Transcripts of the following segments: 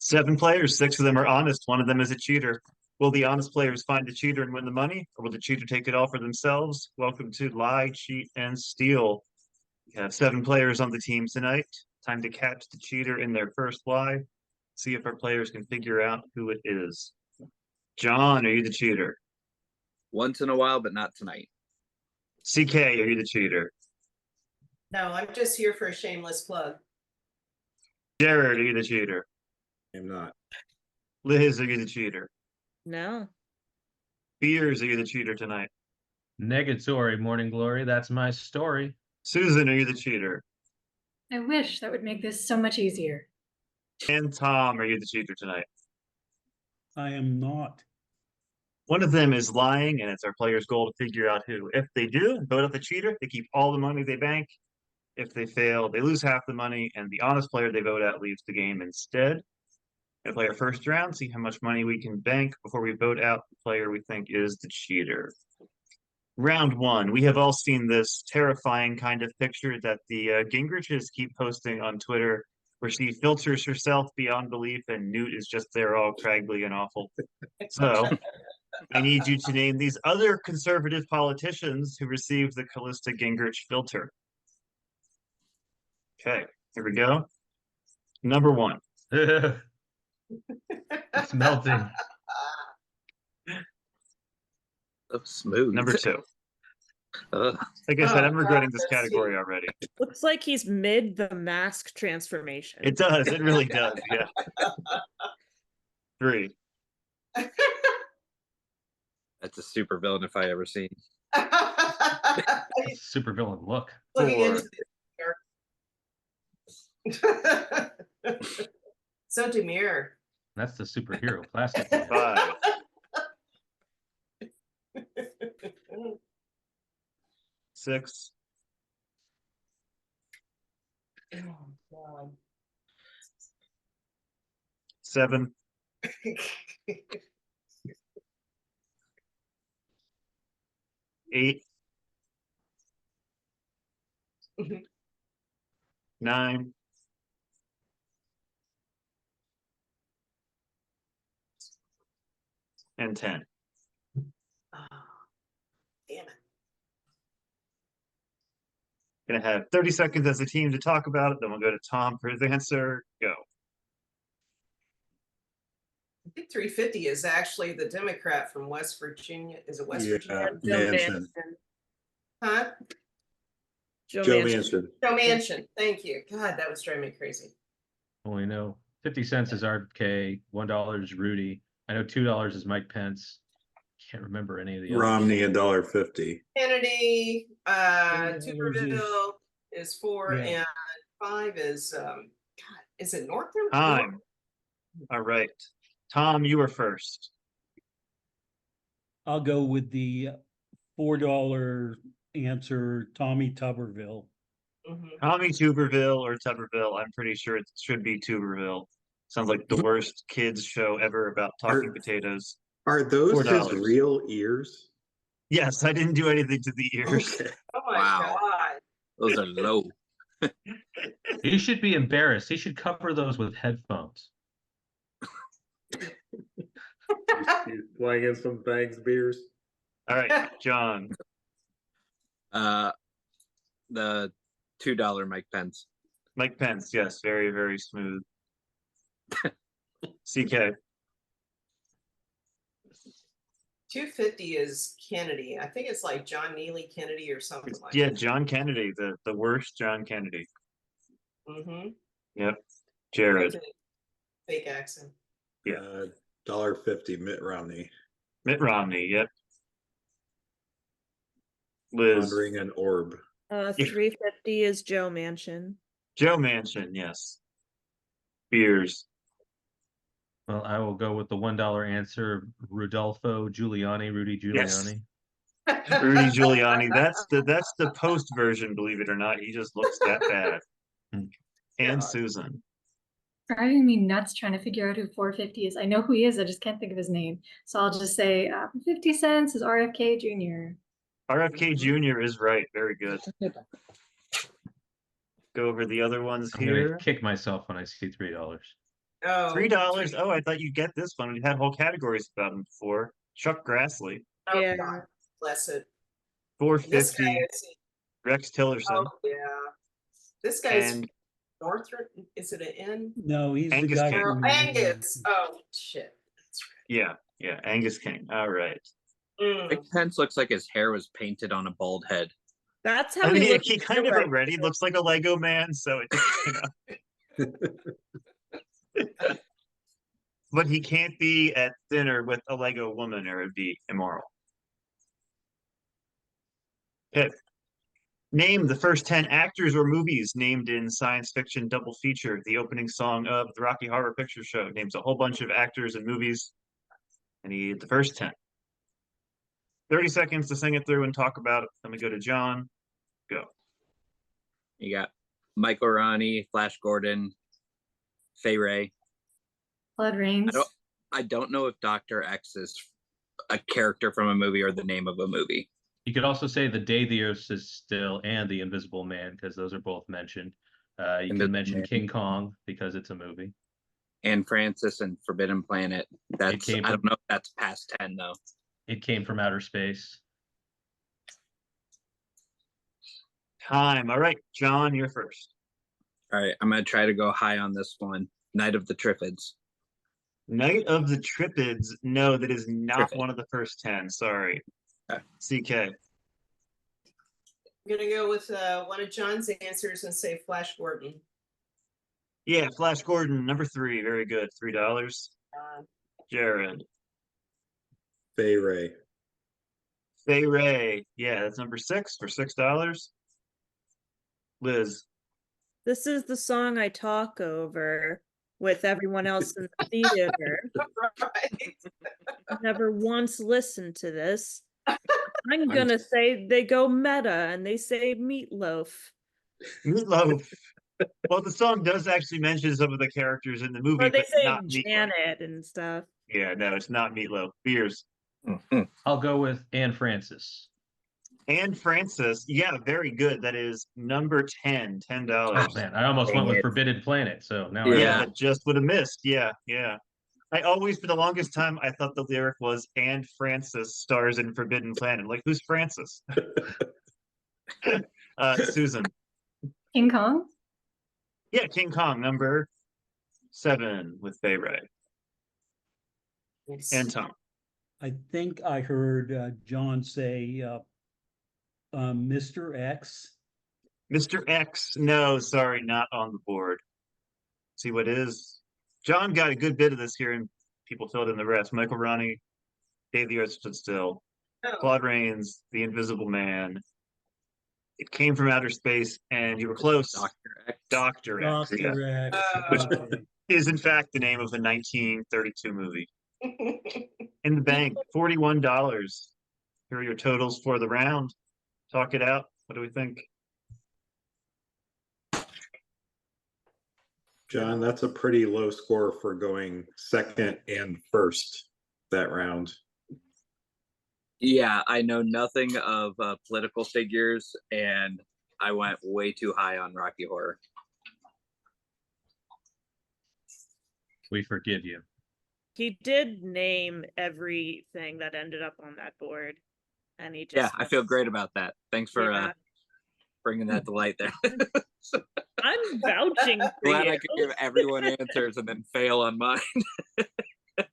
7 players, 6 of them are honest, one of them is a cheater. Will the honest players find the cheater and win the money, or will the cheater take it all for themselves? Welcome to Lie, Cheat, and Steal. We have 7 players on the team tonight. Time to catch the cheater in their first lie. See if our players can figure out who it is. John, are you the cheater? Once in a while, but not tonight. CK, are you the cheater? No, I'm just here for a shameless plug. Jared, are you the cheater? I'm not. Liz, are you the cheater? No. Beers, are you the cheater tonight? Negatory, Morning Glory. That's my story. Susan, are you the cheater? I wish that would make this so much easier. And Tom, are you the cheater tonight? I am not. One of them is lying, and it's our player's goal to figure out who. If they do, vote out the cheater, they keep all the money they bank. If they fail, they lose half the money, and the honest player they vote out leaves the game instead. Gonna play our first round, see how much money we can bank before we vote out the player we think is the cheater. Round 1. We have all seen this terrifying kind of picture that the Gingriches keep posting on Twitter, where she filters herself beyond belief, and Newt is just there all craggly and awful. So, I need you to name these other conservative politicians who received the Callista Gingrich filter. Okay, here we go. Number 1. It's melting. So smooth. Number 2. Ugh. Like I said, I'm Oh, regretting this let's category see. already. Looks like he's mid the mask transformation. It does. It really does. Yeah. 3. That's a super villain if I ever seen. Super villain look. Looking 4. into so demure. That's the superhero plastic. 5. 6. Oh, God. 7. 8. 9. 10. Oh, damn it. Gonna have 30 seconds as a team to talk about it. Then we'll go to Tom for his answer. Go. I think 350 is actually the Democrat from West Virginia. Is it West Virginia? Joe Manchin. Huh? Joe Joe Manchin. Manchin. Joe Manchin. Thank you. God, that was driving me crazy. Only know 50 cents is RFK, $1 is Rudy. I know $2 is Mike Pence. Can't remember any of the others. Romney $1.50. Kennedy, $4 Tuberville is 4, Yeah. and 5 is God, is it Northern? Time. All right. Tom, you are first. I'll go with the $4 answer, Tommy Tuberville. Mhm. Tommy Tuberville or Tuberville. I'm pretty sure it should be Tuberville. Sounds like the worst kids show ever about talking potatoes. Are those his $4. real ears? Yes, I didn't do anything to the ears. Okay. Oh my Wow. God. Those are low. He should be embarrassed. He should cover those with headphones. He's playing some Banks beers. All right, John. The $2 Mike Pence. Mike Pence, yes, very, very smooth. CK. 250 is Kennedy. I think it's like John Neely Kennedy or something like Yeah, that. John Kennedy, the worst John Kennedy. Mm-hmm. Yep. Jared. Fake accent. Yeah. $1.50 Mitt Romney. Mitt Romney, yep. Liz. Pondering an orb. 350 is Joe Manchin. Joe Manchin, yes. Beers. Well, I will go with the $1 answer, Rudolfo Giuliani, Rudy Yes. Giuliani. Rudy Giuliani. That's the post version, believe it or not. He just looks that bad. And God. Susan. Driving me nuts trying to figure out who 450 is. I know who he is, I just can't think of his name. So I'll just say 50 cents is RFK Jr. RFK Jr. is right. Very good. Go over the other ones I'm gonna here. kick myself when I see $3. Oh, $3. Oh, I thought you'd get this one. We had whole categories about him before. Chuck Grassley, Oh, Yeah. God bless it. This guy $4.50. is, Rex Tillerson, oh, yeah. This guy's and Northrop, is it an N? No, he's the Angus guy King. Oh, from. Angus. Oh, shit. That's yeah, Angus King. All right. right. Mike Pence looks like his hair was painted on a bald head. That's how I he mean, looks. he kind You're of right. already looks like a Lego man, so it just, but he can't be at dinner with a Lego woman or it'd be immoral. Okay. Name the first 10 actors or movies named in science fiction double feature. The opening song of the Rocky Horror Picture Show names a whole bunch of actors and movies. I need the first 10. 30 seconds to sing it through and talk about it. Then we go to John. Go. You got Michael Ronnie, Flash Gordon, Fay Ray. Blood Rains. I don't know if Dr. X is a character from a movie or the name of a movie. You could also say the Day the Earth is Still and the Invisible Man, because those are both mentioned. You Invisible can mention Man. King Kong because it's a movie. And Francis and Forbidden Planet. That's came I from- don't know if that's past 10 though. It came from outer space. Time. All right, John, you're first. All right, I'm gonna try to go high on this one. Night of the Triffids. Night of the Triffids. No, that is not Triffids. one of the first 10. Sorry. Okay. CK. I'm gonna go with one of John's answers and say Flash Gordon. Yeah, Flash Gordon, number 3. Very good. $3. Jared. Fay Ray. Fay Ray. Yeah, that's number 6 for $6. Liz. This is the song I talk over with everyone else in the theater. Right. Never once listened to this. I'm gonna say they go meta and they say meatloaf. Meatloaf. Well, the song does actually mention some of the characters in the movie, Or they but say not Meatloaf. Janet and stuff. Yeah, no, it's not Meatloaf. Beers. I'll go with Anne Francis. And Francis. Yeah, very good. That is number 10. $10. Oh man, I almost went Dang with it. Forbidden Planet. So now Yeah, Yeah. that just would have missed. Yeah. I always, for the longest time, I thought the lyric was "and Francis stars in Forbidden Planet." Like, who's Francis? Susan. King Kong. Yeah, King Kong, number 7 with Fay Ray. Yes. And Tom. I think I heard John say Mr. X. Mr. X. No, sorry, not on the board. See what is. John got a good bit of this here, and people filled in the rest. Michael Ronnie, Day the Earth Stood Still, Oh, Claude Rains, The Invisible Man. It came from outer space, and you were close. Dr. X. Dr. X, yeah, Dr. X. Which- Okay. is in fact the name of the 1932 movie. In the bank, $41. Here are your totals for the round. Talk it out. What do we think? John, that's a pretty low score for going second and first that round. Yeah, I know nothing of political figures, and I went way too high on Rocky Horror. We forgive you. He did name everything that ended up on that board. And he just Yeah, I feel great about that. Thanks for Yeah. bringing that to light there. I'm vouching for Glad you. I could give everyone answers and then fail on mine.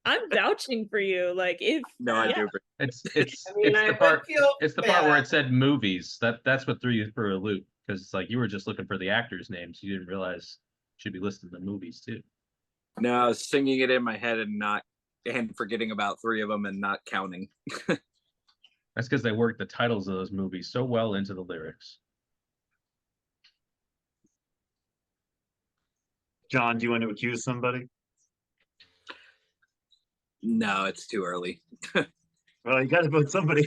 I'm vouching for you. Like if No, I yeah, do. It's I mean, I the would part. feel It's the part where bad. it said movies. That's what threw you for a loop, because it's like you were just looking for the actors' names. You didn't realize it should be listed in the movies too. No, I was singing it in my head and forgetting about 3 of them and not counting. That's because they worked the titles of those movies so well into the lyrics. John, do you want to accuse somebody? No, it's too early. Well, you got to vote somebody.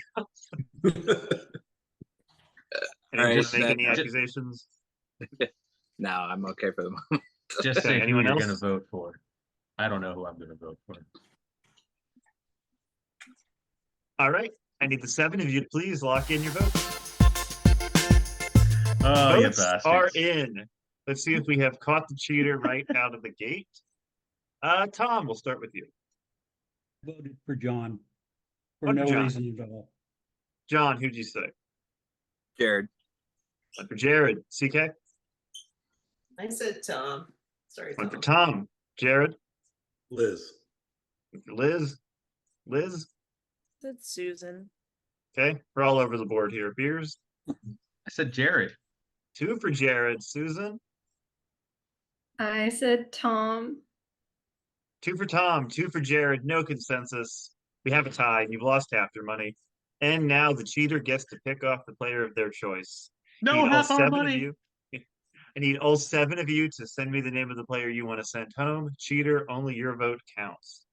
Anyone Alright, want to make then- any accusations? No, I'm okay for them. Just Okay, say who anyone you're else? going to vote for. I don't know who I'm going to vote for. All right. I need the 7 of you to please lock in your votes. Oh, you Votes are bastards. in. Let's see if we have caught the cheater right out of the gate. Tom, we'll start with you. Voted for John. For Vote for no John. reason at all. John, who'd you say? Jared. One for Jared. CK? I said Tom. Sorry, One for Tom. Tom. Jared? Liz. One for Liz? Liz? That's Susan. Okay, we're all over the board here. Beers? I said Jared. 2 for Jared. Susan? I said Tom. 2 for Tom. 2 for Jared. No consensus. We have a tie. You've lost half your money. And now the cheater gets to pick off the player of their choice. No, Need all half our 7 of money. you. I need all 7 of you to send me the name of the player you want to send home. Cheater, only your vote counts.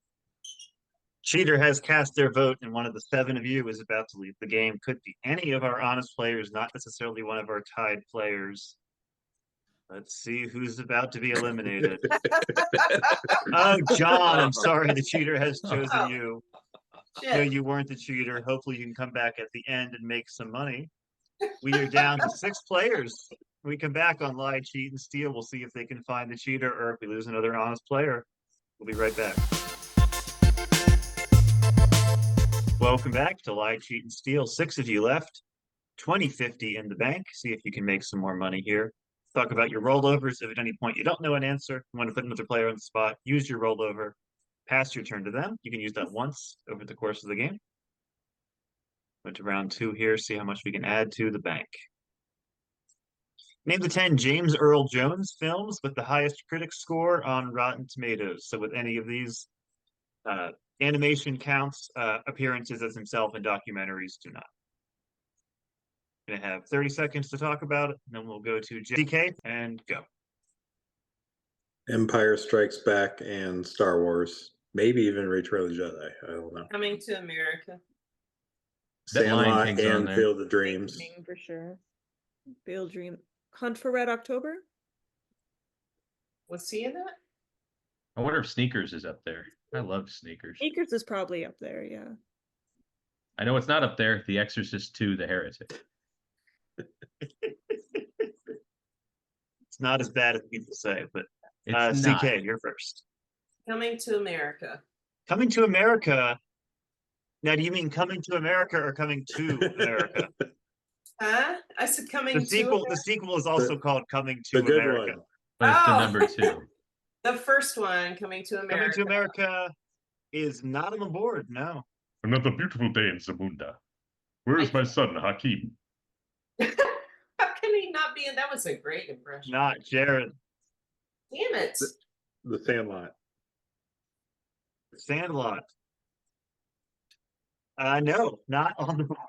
Cheater has cast their vote, and one of the 7 of you is about to leave the game. Could be any of our honest players, not necessarily one of our tied players. Let's see who's about to be eliminated. Oh, John, I'm sorry, the cheater has chosen Oh. you. Shit. No, you weren't the cheater. Hopefully you can come back at the end and make some money. We are down to 6 players. When we come back on Lie, Cheat, and Steal, we'll see if they can find the cheater or if we lose another honest player. We'll be right back. Welcome back to Lie, Cheat, and Steal. 6 of you left. 2050 in the bank. See if you can make some more money here. Talk about your rollovers. If at any point you don't know an answer, you want to put another player on the spot, use your rollover. Pass your turn to them. You can use that once over the course of the game. Go to round 2 here, see how much we can add to the bank. Name the 10 James Earl Jones films with the highest critic score on Rotten Tomatoes. So with any of these, animation counts, appearances as himself, and documentaries do not. Gonna have 30 seconds to talk about it, and then we'll go to JK and go. Empire Strikes Back and Star Wars. Maybe even Return of the Jedi. I don't know. Coming to America. That Lion Sandlot King's on and there. Field of Dreams. King for sure. Field Dream. Hunt for Red October? Was he in that? I wonder if Sneakers is up there. I love Sneakers. Sneakers is probably up there, yeah. I know it's not up there. The Exorcist 2, The Heretic. It's not as bad as people say, but It's CK, not. you're first. Coming to America. Coming to America. Now, do you mean Coming to America or Coming to America? Huh? I said coming The sequel. to The sequel is also called Coming to The good America. one. But it's the Oh. number 2. the first one, Coming to America. Coming to America is not on the board. No. Another beautiful day in Zamunda. Where is my son, Hakeem? How can he not be in? That was a great impression. Not Jared. Damn it. The Sandlot. Sandlot. No, not on the board.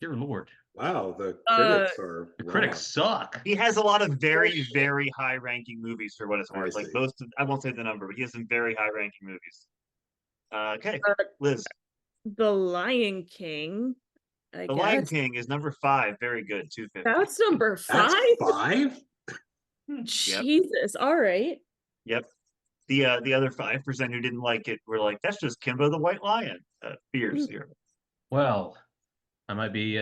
Dear Lord. Wow, the critics are The wrong. critics suck. He has a lot of very, very high-ranking movies for what it's I worth. Like see. most, I won't say the number, but he has some very high-ranking movies. Okay, Uh, Liz. The Lion King, I The Lion guess. King is number 5. Very good. 250. That's number 5? That's 5? Jesus. All right. Yep. The other 5% who didn't like it were like, that's just Kimbo the White Lion. Beers here. Well, I might be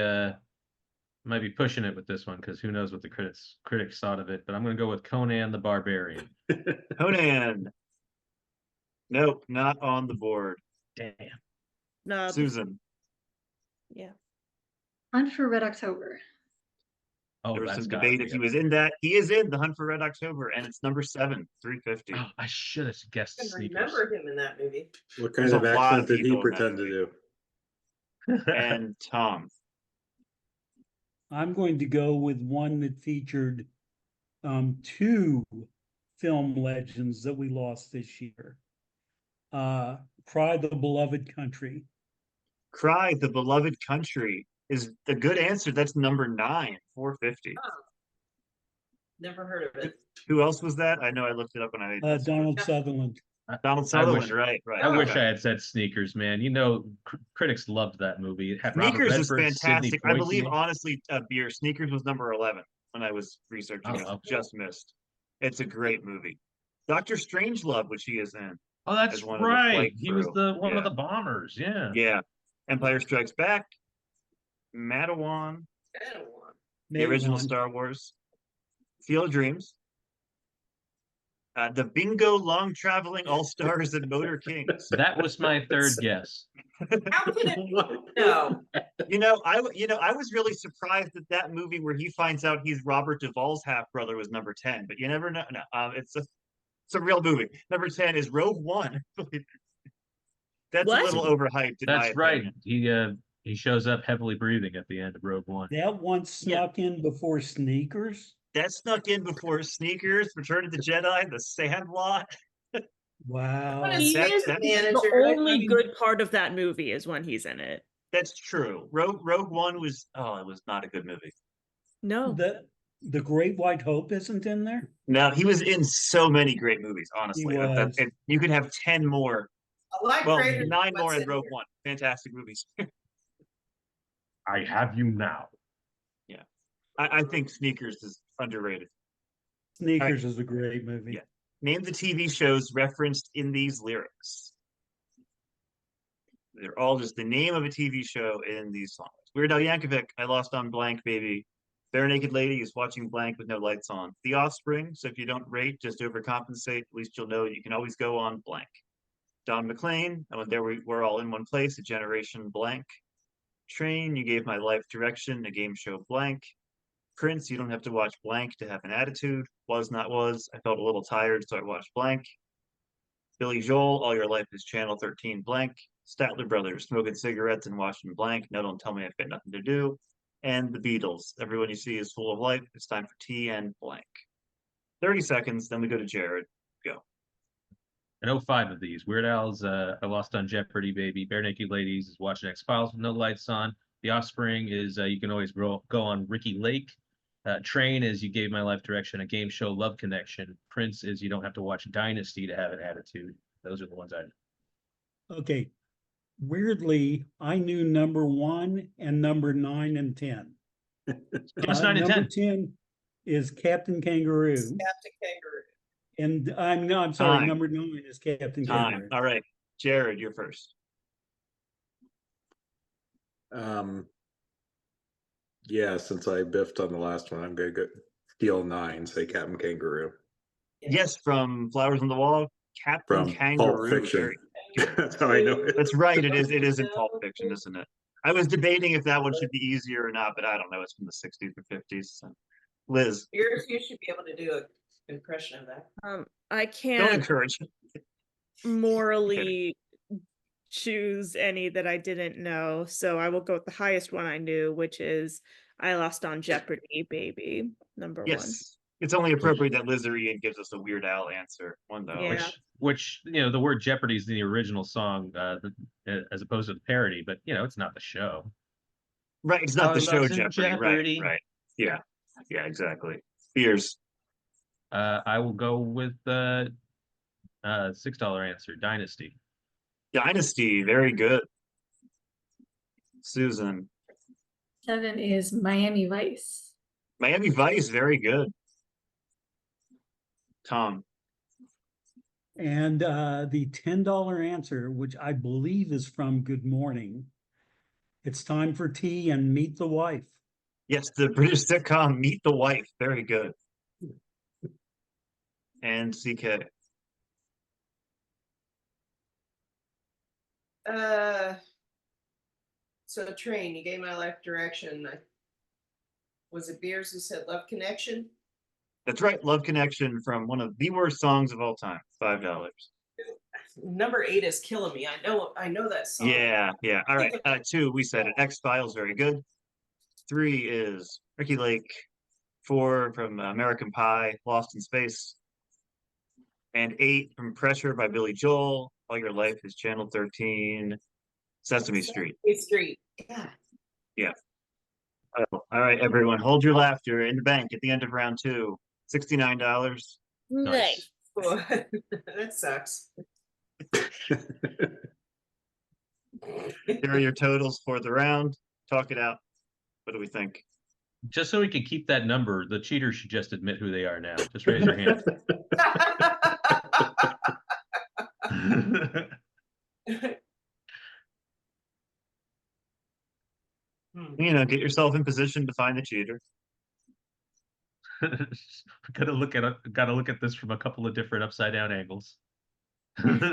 pushing it with this one because who knows what the critics thought of it. But I'm going to go with Conan the Barbarian. Conan. Nope, not on the board. Damn. No. Susan. Yeah. Hunt for Red October. Oh, There was that's some gotta debate be if he up was in that. He is in The Hunt for Red October, and it's number 7, 350. there. Oh, I should have guessed I can Sneakers. remember him in that movie. What kind There's of a lot accent of did he people in that pretend to movie. do? And Tom. I'm going to go with one that featured 2 film legends that we lost this year. Cry the Beloved Country. Cry the Beloved Country is a good answer. That's number 9, 450. Never heard of it. Who else was that? I know I looked it up when I made this. Donald Sutherland. Donald I Sutherland, wish- right. I wish okay. I had said Sneakers, man. You know, critics loved that movie. It had Robert Sneakers is Redford, Sidney fantastic. I believe, Poitier. honestly, Beer Sneakers was number 11 when I was researching Oh, it. okay. Just missed. It's a great movie. Dr. Strangelove, which he is in. Oh, that's as one of the right. flight He was crew. one Yeah. of the bombers. Yeah. Yeah. Empire Strikes Back. Madawan. The original Matewan. Star Wars. Field of Dreams. The Bingo Long Traveling All Stars and Motor Kings. That was my third guess. How can it What? no? I was really surprised that that movie where he finds out he's Robert Duvall's half brother was number 10, but you never know. No, it's a real movie. Number 10 is Rogue One. That's What? a little overhyped in my That's right. opinion. He shows up heavily breathing at the end of Rogue One. That one snuck in before Sneakers. That snuck in before Sneakers, Return of the Jedi, The Sandlot. Wow. What is That- his that- manager? The only mean- good part of that movie is when he's in it. That's true. Rogue One was it was not a good movie. No. The Great White Hope isn't in there. No, he was in so many great movies. Honestly, He was. you could have 10 more. I like Well, Raiders, 9 what's more in in Rogue here? One. Fantastic movies. I have you now. I think Sneakers is underrated. Sneakers is a great movie. Yeah. Name the TV shows referenced in these lyrics. They're all just the name of a TV show in these songs. Weird Al Yankovic, I Lost on Blank, baby. Bare Naked Lady is watching blank with no lights on. The Offspring, so if you don't rate, just overcompensate. At least you'll know you can always go on blank. Don McLean, I went there, we're all in one place, a generation blank. Train, you gave my life direction, a game show blank. Prince, you don't have to watch blank to have an attitude. Was not was. I felt a little tired, so I watched blank. Billy Joel, All Your Life is Channel 13 blank. Statler Brothers, smoking cigarettes and watching blank. No, don't tell me I've got nothing to do. And the Beatles, Everyone You See is Full of Life. It's time for tea and blank. 30 seconds, then we go to Jared. Go. And 05 of these. Weird Al's I Lost on Jeopardy, baby. Bare Naked Ladies is watching X-Files with no lights on. The Offspring is You Can Always go on Ricky Lake. Train is You Gave My Life Direction, a game show, Love Connection. Prince is You Don't Have to Watch Dynasty to have an attitude. Those are the ones I. Okay. Weirdly, I knew number 1 and number 9 and 10. Give us 9 and Number 10. 10 is Captain Kangaroo. Captain Kangaroo. And I'm sorry, Time. number 9 is Captain Time. Kangaroo. All right. Jared, you're first. Yeah, since I biffed on the last one, I'm gonna go steal 9, say Captain Kangaroo Yes, from Flowers on the Wall, Captain from Kangaroo. Pulp Fiction. Very- That's how I know it. That's right. It is in Pulp Fiction, isn't it? I was debating if that one should be easier or not, but I don't know. It's from the 60s or 50s. So. Liz, You should be able to do an impression of that. I don't can't encourage. morally choose any that I didn't know, so I will go with the highest one I knew, which is I Lost on Jeopardy, baby. Number 1. Yes. It's only appropriate that Liz or Ian gives us a Weird Al answer. One though. Yeah. Which the word Jeopardy is the original song, as opposed to the parody, but it's not the show. Right. It's not I the show Lost in Jeopardy. Jeopardy. Right. Yeah. Yeah, exactly. Fears. I will go with $6 answer, Dynasty. Dynasty. Very good. Susan. 7 is Miami Vice. Miami Vice. Very good. Tom. And the $10 answer, which I believe is from Good Morning. It's time for tea and meet the wife. Yes, the British sitcom Meet the Wife. Very good. And CK. So Train, You Gave My Life Direction. Was it Beers who said Love Connection? That's right. Love Connection from one of the worst songs of all time. $5. Number 8 is killing me. I know that song. Yeah, yeah. All right. 2, we said it. X-Files, very good. 3 is Ricky Lake. 4 from American Pie, Lost in Space. And 8 from Pressure by Billy Joel. All Your Life is Channel 13. Sesame Street. Sesame Street. Yeah. Yeah. Oh, all right, everyone. Hold your laughter in the bank at the end of round 2. $69. Nice. That sucks. Here are your totals for the round. Talk it out. What do we think? Just so we can keep that number, the cheaters should just admit who they are now. Just raise your hand. Get yourself in position to find the cheater. Gotta look at this from a couple of different upside down angles. Sometimes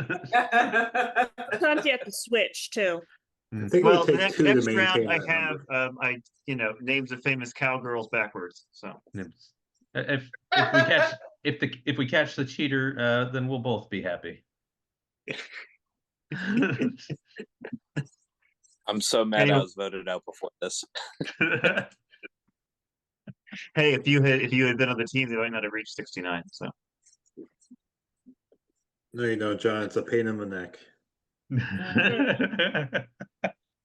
you have to switch too. I think it Well, would the take next, two to next round maintain I that have number. names of famous cowgirls backwards. So If we catch if we catch the cheater, then we'll both be happy. I'm so mad Anyway. I was voted out before this. Hey, if you had been on the team, they might not have reached 69. So No, you don't, John. It's a pain in the neck.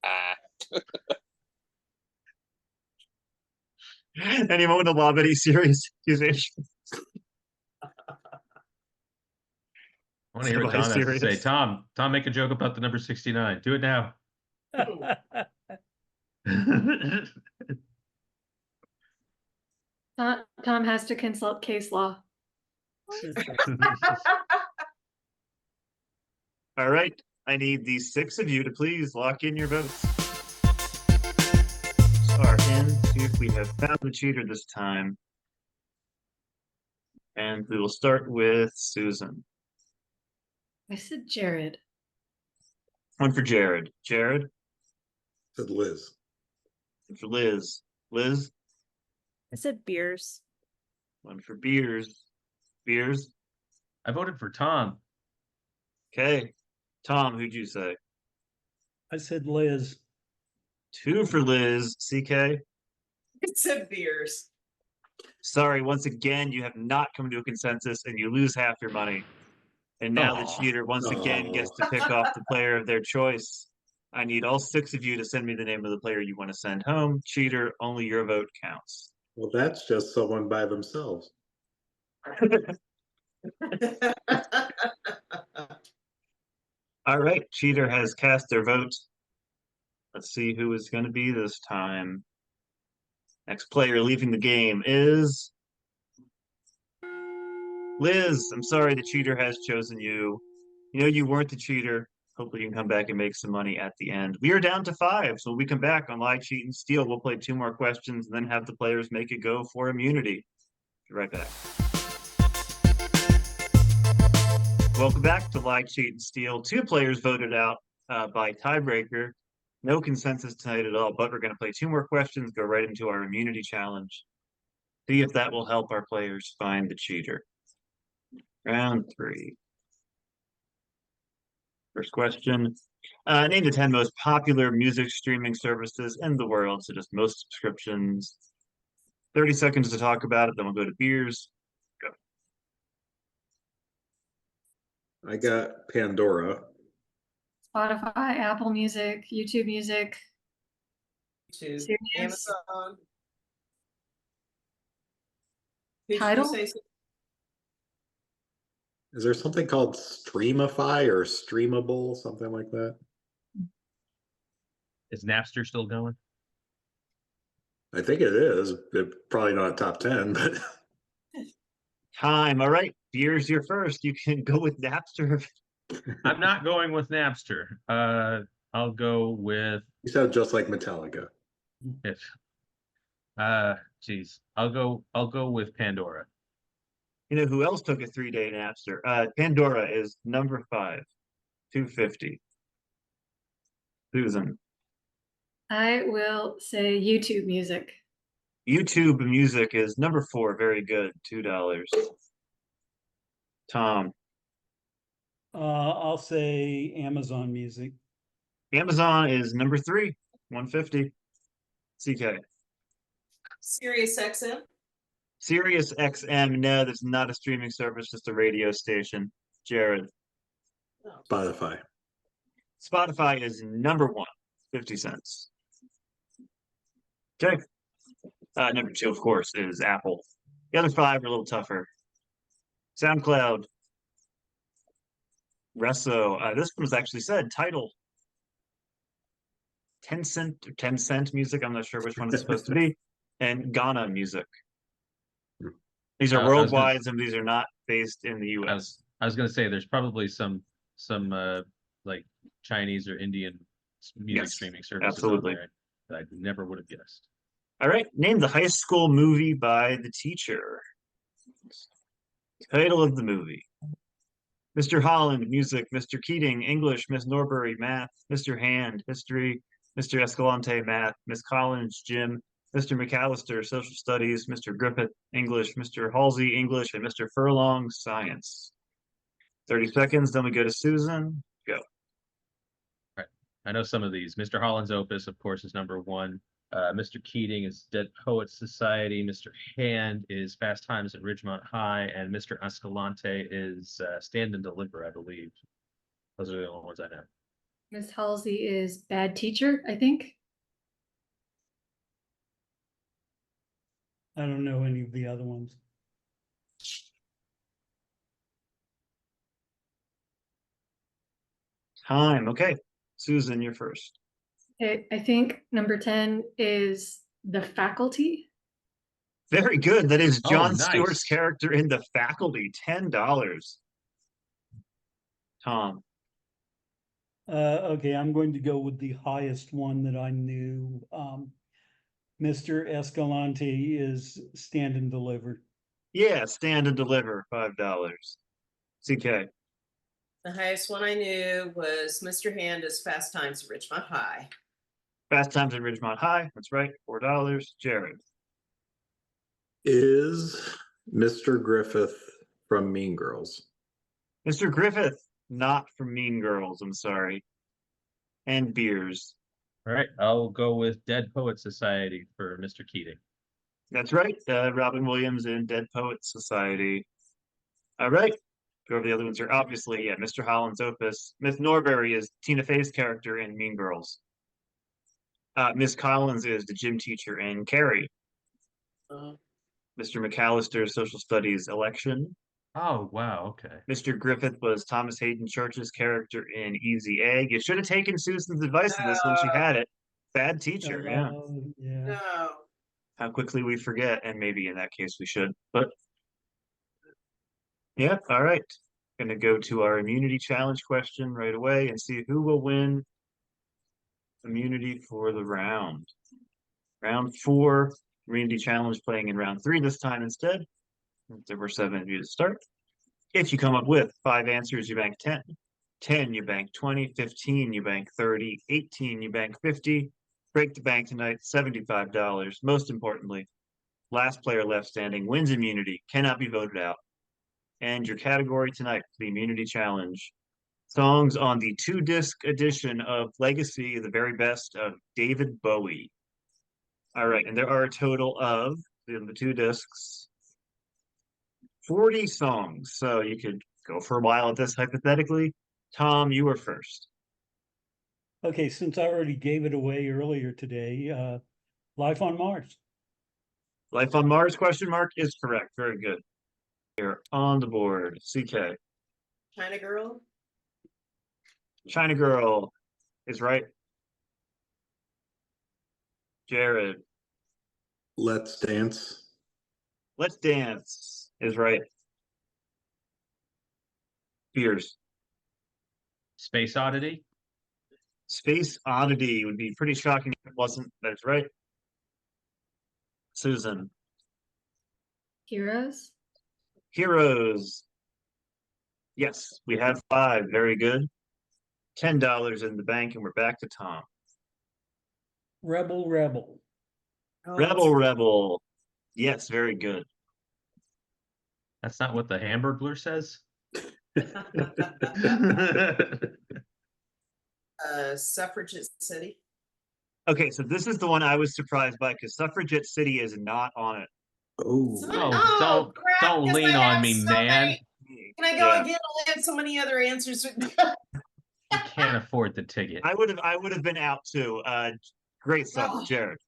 Ah, anyone want to lob any serious accusations? I want to hear what Tom has to say. Tom, make a joke about the number 69. Do it now. Tom has to consult case law. All right, I need the 6 of you to please lock in your votes. Are in. See if we have found the cheater this time. And we will start with Susan. I said Jared. One for Jared. Jared. Said Liz. One for Liz. Liz. I said beers. One for Beers. Beers. I voted for Tom. Okay. Tom, who'd you say? I said Liz. 2 for Liz. CK. It's a beers. Sorry, once again, you have not come to a consensus and you lose half your money. And now the Aw. cheater once again gets to pick off the player of their choice. I need all 6 of you to send me the name of the player you want to send home. Cheater, only your vote counts. Well, that's just someone by themselves. All right, cheater has cast their vote. Let's see who is going to be this time. Next player leaving the game is Liz. I'm sorry, the cheater has chosen you. You know you weren't the cheater. Hopefully you can come back and make some money at the end. We are down to 5, so when we come back on Lie, Cheat, and Steal, we'll play 2 more questions and then have the players make it go for immunity. Be right back. Welcome back to Lie, Cheat, and Steal. 2 players voted out by tiebreaker. No consensus tonight at all, but we're going to play 2 more questions, go right into our immunity challenge. See if that will help our players find the cheater. Round 3. First question. Name the 10 most popular music streaming services in the world. So just most subscriptions. 30 seconds to talk about it, then we'll go to beers. Go. I got Pandora. Spotify, Apple Music, YouTube Music. To Serious? Amazon. Who did Tidal? you say? Is there something called Streamify or Streamable, something like that? Is Napster still going? I think it is. Probably not top 10, but Time. All right. Beers, you're first. You can go with Napster. I'm not going with Napster. I'll go with you sound just like Metallica. if. Geez, I'll go with Pandora. You know who else took a 3-day Napster? Pandora is number 5, 250. Susan. I will say YouTube Music. YouTube Music is number 4, very good, $2. Tom. I'll say Amazon Music. Amazon is number 3, 150. CK. Sirius XM. Sirius XM, no, that's not a streaming service, just a radio station. Jared. Spotify. Spotify is number 1, 50 cents. Okay. Number 2, of course, is Apple. The other 5 are a little tougher. SoundCloud. Resso. This one was actually said. Tidal. 10 cent music. I'm not sure which one it's supposed to be. And Ghana Music. These are I was gonna- worldwide, and these are not based in the US. I was gonna say there's probably some like Chinese or Indian music Yes, streaming services absolutely. out there that I never would have guessed. All right, name the high school movie by the teacher. Title of the movie. Mr. Holland, music. Mr. Keating, English. Miss Norbury, math. Mr. Hand, history. Mr. Escalante, math. Miss Collins, gym. Mr. McAllister, social studies. Mr. Griffith, English. Mr. Halsey, English. And Mr. Furlong, science. 30 seconds, then we go to Susan. Go. I know some of these. Mr. Holland's Opus, of course, is number one. Mr. Keating is Dead Poets Society. Mr. Hand is Fast Times at Ridgemont High, and Mr. Escalante is Stand and Deliver, I believe. Those are the only ones I know. Miss Halsey is Bad Teacher, I think. I don't know any of the other ones. Time. Okay. Susan, you're first. Okay, I think number 10 is The Faculty. Very good. That is Oh, John nice. Stewart's character in The Faculty. $10. Tom. Okay, I'm going to go with the highest one that I knew. Mr. Escalante is Stand and Deliver. Yeah, Stand and Deliver. $5. CK. The highest one I knew was Mr. Hand is Fast Times at Ridgemont High. Fast Times at Ridgemont High. That's right. $4. Jared. Is Mr. Griffith from Mean Girls? Mr. Griffith, not from Mean Girls. I'm sorry. And beers. All right, I'll go with Dead Poets Society for Mr. Keating. That's right. Robin Williams in Dead Poets Society. All right. Go over the other ones here. Obviously, yeah, Mr. Holland's Opus. Miss Norbury is Tina Fey's character in Mean Girls. Miss Collins is the gym teacher in Carrie. Uh, Mr. McAllister's social studies election. Oh, wow, okay. Mr. Griffith was Thomas Hayden Church's character in Easy Egg. You should have taken Susan's advice on this when she had it. Bad teacher, yeah. Yeah. no. How quickly we forget, and maybe in that case we should. But yeah, all right. Gonna go to our immunity challenge question right away and see who will win immunity for the round. Round 4, immunity challenge playing in round 3 this time instead. There were 7 of you to start. If you come up with 5 answers, you bank 10. 10, you bank 20. 15, you bank 30. 18, you bank 50. Break the bank tonight, $75. Most importantly, last player left standing wins immunity, cannot be voted out. And your category tonight, the immunity challenge. Songs on the 2-disc edition of Legacy, the very best of David Bowie. All right, and there are a total of, in the 2 discs, 40 songs. So you could go for a while at this hypothetically. Tom, you were first. Okay, since I already gave it away earlier today, Life on Mars. Life on Mars question mark is correct. Very good. Here on the board. CK. China Girl. China Girl is right. Jared. Let's Dance. Let's Dance is right. Beers. Space Oddity. Space Oddity would be pretty shocking if it wasn't. That's right. Susan. Heroes. Heroes. Yes, we have 5. Very good. $10 in the bank, and we're back to Tom. Rebel Rebel. Oh, Rebel Rebel. Yes, very good. That's not what the Hamburglar says. Suffragette City. Okay, so this is the one I was surprised by because Suffragette City is not on it. Oh, Oh, crap, don't 'cause lean I on have me, so man. many. Can I go Yeah. again? I have so many other answers. You can't afford the ticket. I would have been out too. Great stuff, Oh. Jared.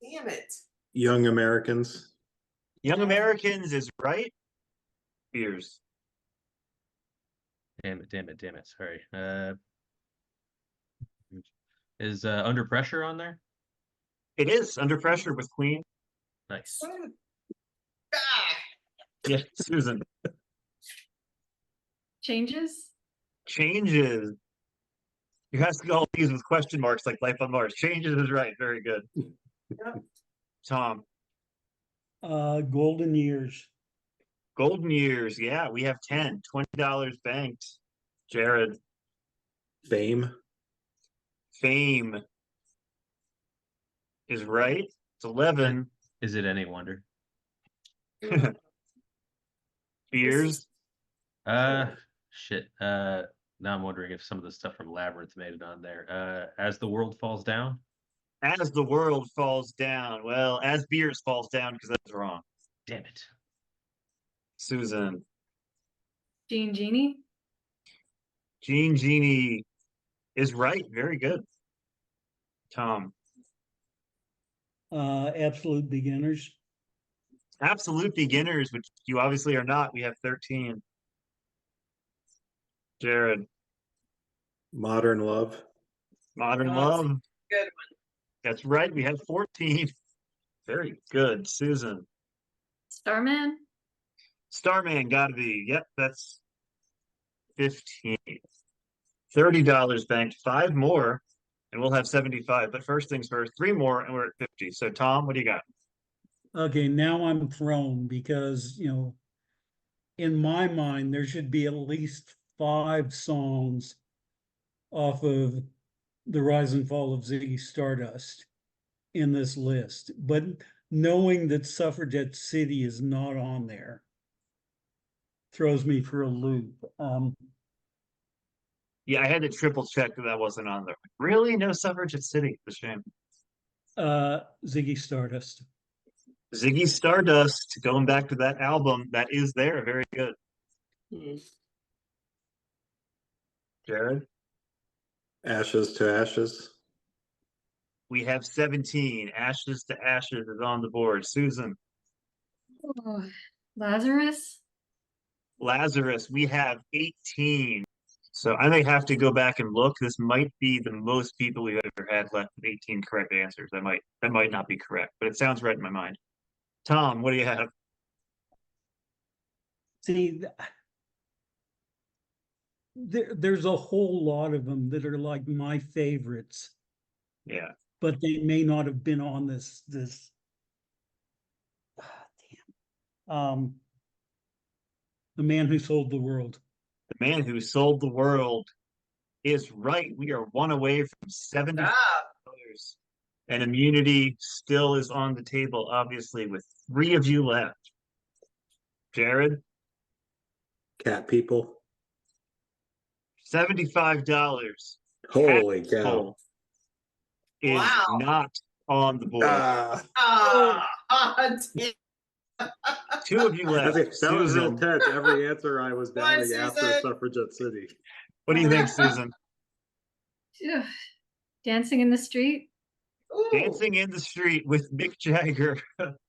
Damn it. Young Americans. Young Americans is right. Beers. Damn it. Sorry. Is Under Pressure on there? It is Under Pressure with Queen. Nice. Ah, Yeah, Susan. Changes. Changes. You have to go all these with question marks like Life on Mars. Changes is right. Very good. Yep. Tom. Golden Years. Golden Years. Yeah, we have 10. $20 banked. Jared. Fame. Fame is right. It's 11. Is it any wonder? Fears. Shit. Now I'm wondering if some of the stuff from Labyrinth made it on there. As the World Falls Down. As the World Falls Down. Well, As Beers Falls Down because that's wrong. Damn it. Susan. Jean Genie. Jean Genie is right. Very good. Tom. Absolute Beginners. Absolute Beginners, which you obviously are not. We have 13. Jared. Modern Love. Modern Oh, Love. Good one. That's right. We have 14. Very good. Susan. Starman. Starman gotta be. Yep, that's 15. $30 banked. 5 more, and we'll have 75. But first things first, 3 more, and we're at 50. So Tom, what do you got? Okay, now I'm thrown because, in my mind, there should be at least 5 songs off of The Rise and Fall of Ziggy Stardust in this list. But knowing that Suffragette City is not on there throws me for a loop. Yeah, I had to triple check that wasn't on there. Really? No Suffragette City. It's a shame. Ziggy Stardust. Ziggy Stardust, going back to that album, that is there. Very good. Hmm. Jared? Ashes to Ashes. We have 17. Ashes to Ashes is on the board. Susan? Oh, Lazarus. Lazarus, we have 18. So I may have to go back and look. This might be the most people we've ever had left with 18 correct answers. That might not be correct, but it sounds right in my mind. Tom, what do you have? See, there's a whole lot of them that are like my favorites, Yeah. but they may not have been on this. The Man Who Sold the World. The Man Who Sold the World is right. We are 1 away from $70. Ah, And immunity still is on the table, obviously, with 3 of you left. Jared? Cat People. $75. Holy Cat cow. People is Wow. not on the board. damn. 2 of you left. That was real Susan, tense. Every answer I was Come on, downing after Susan. Suffragette City. what do you think, Susan? Ugh. Dancing in the Street. Ooh. Dancing in the Street with Mick Jagger.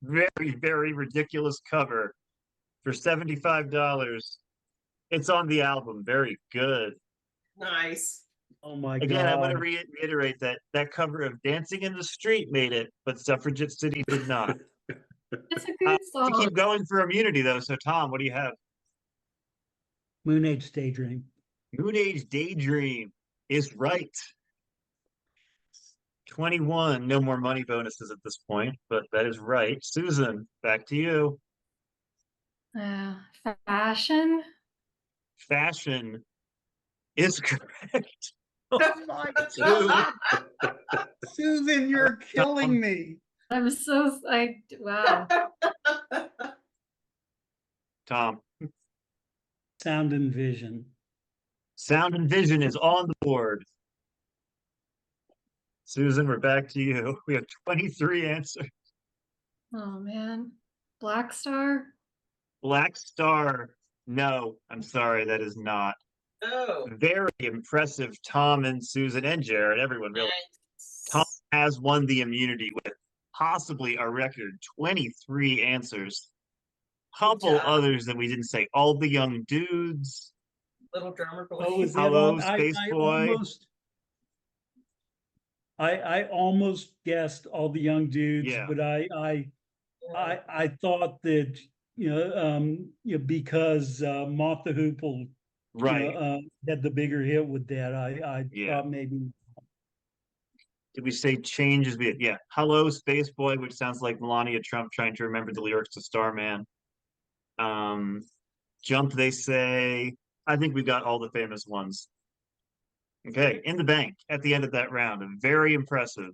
Very, very ridiculous cover for $75. It's on the album. Very good. Nice. Oh my Again, I want to God. reiterate that cover of Dancing in the Street made it, but Suffragette City did not. It's a good To song. keep going for immunity, though. So, Tom, what do you have? Moon Age Daydream. Moon Age Daydream is right. 21. No more money bonuses at this point, but that is right. Susan, back to you. Fashion. Fashion is correct. Oh my God. Susan, you're killing me. Wow. Tom, Sound and Vision. Sound and Vision is on the board. Susan, we're back to you. We have 23 answers. Oh man. Black Star. Black Star. No, I'm sorry, that is not. Oh. Very impressive, Tom and Susan and Jared, everyone really. Tom has won the immunity with possibly a record 23 answers. Couple job. others that we didn't say. All the Young Dudes. Little drummer boy. Oh, is that Hello, on? Space Boy. I almost guessed All the Young Dudes, Yeah. but I thought that because Moth the Hoople Right. had the bigger hit with that. I Yeah. thought maybe. Did we say changes? Yeah. Hello, Space Boy, which sounds like Melania Trump trying to remember the lyrics to Starman. Jump, they say. I think we got all the famous ones. Okay, in the bank at the end of that round, a very impressive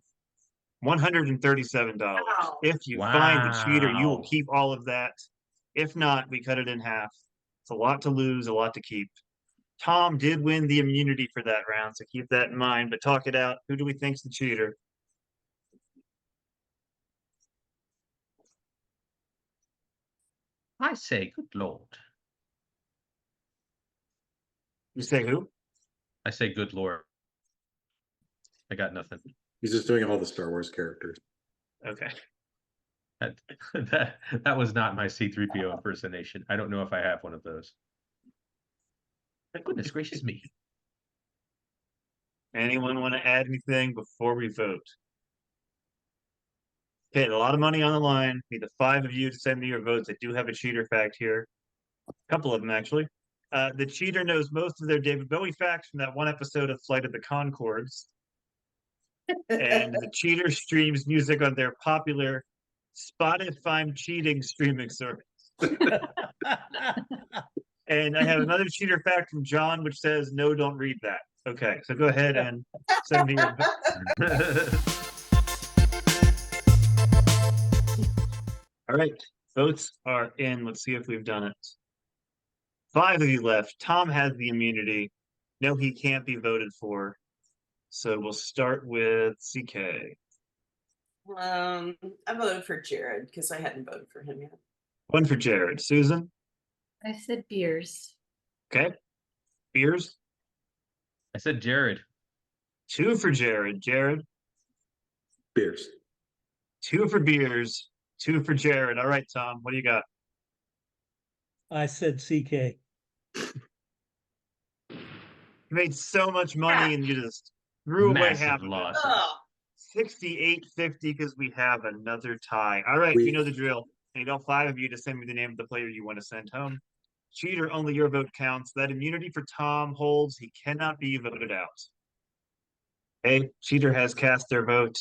$137. Wow. If you find the cheater, you will Wow. keep all of that. If not, we cut it in half. It's a lot to lose, a lot to keep. Tom did win the immunity for that round, so keep that in mind. But talk it out. Who do we think's the cheater? I say, good lord. You say who? I say, good lord. I got nothing. He's just doing all the Star Wars characters. Okay. That was not my C-3PO impersonation. I don't know if I have one of those. But goodness gracious me. Anyone want to add anything before we vote? Okay, a lot of money on the line. Need the 5 of you to send me your votes. I do have a cheater fact here. A couple of them, actually. The cheater knows most of their David Bowie facts from that one episode of Flight of the Conchords. And the cheater streams music on their popular Spotify cheating streaming service. And I have another cheater fact from John, which says, no, don't read that. Okay, so go ahead and send me your. All right, votes are in. Let's see if we've done it. 5 of you left. Tom has the immunity. No, he can't be voted for. So we'll start with CK. I voted for Jared because I hadn't voted for him yet. 1 for Jared. Susan? I said beers. Okay. Beers? I said Jared. 2 for Jared. Jared? Beers. 2 for Beers. 2 for Jared. All right, Tom, what do you got? I said CK. You made so much money and you just threw away Massive half of it. loss. Oh, 68.50 because we have another tie. All right, you know the drill. I need all 5 of you to send me the name of the player you want to send home. Cheater, only your vote counts. That immunity for Tom holds. He cannot be voted out. Okay, Cheater has cast their vote.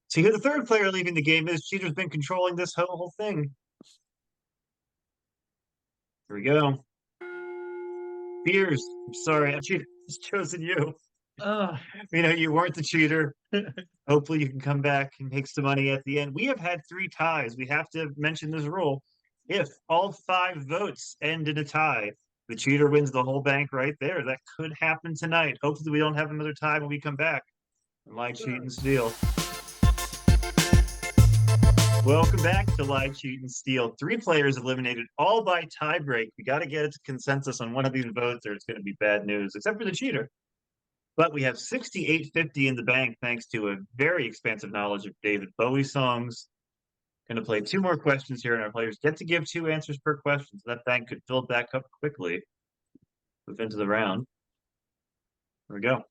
See who the third player leaving the game is. Cheater's been controlling this whole thing. Here we go. Beers, I'm sorry, I cheated. It's chosen you. You know, you weren't the cheater. Hopefully you can come back and make some money at the end. We have had 3 ties. We have to mention this rule. If all 5 votes end in a tie, the cheater wins the whole bank right there. That could happen tonight. Hopefully we don't have another tie when we come back. Lie, cheat, and steal. Welcome back to Lie, Cheat, and Steal. 3 players eliminated, all by tiebreak. We got to get it to consensus on one of these votes or it's going to be bad news, except for the cheater. But we have 68.50 in the bank thanks to a very expansive knowledge of David Bowie songs. Going to play 2 more questions here, and our players get to give 2 answers per question, so that bank could fill back up quickly. Move into the round. Here we go.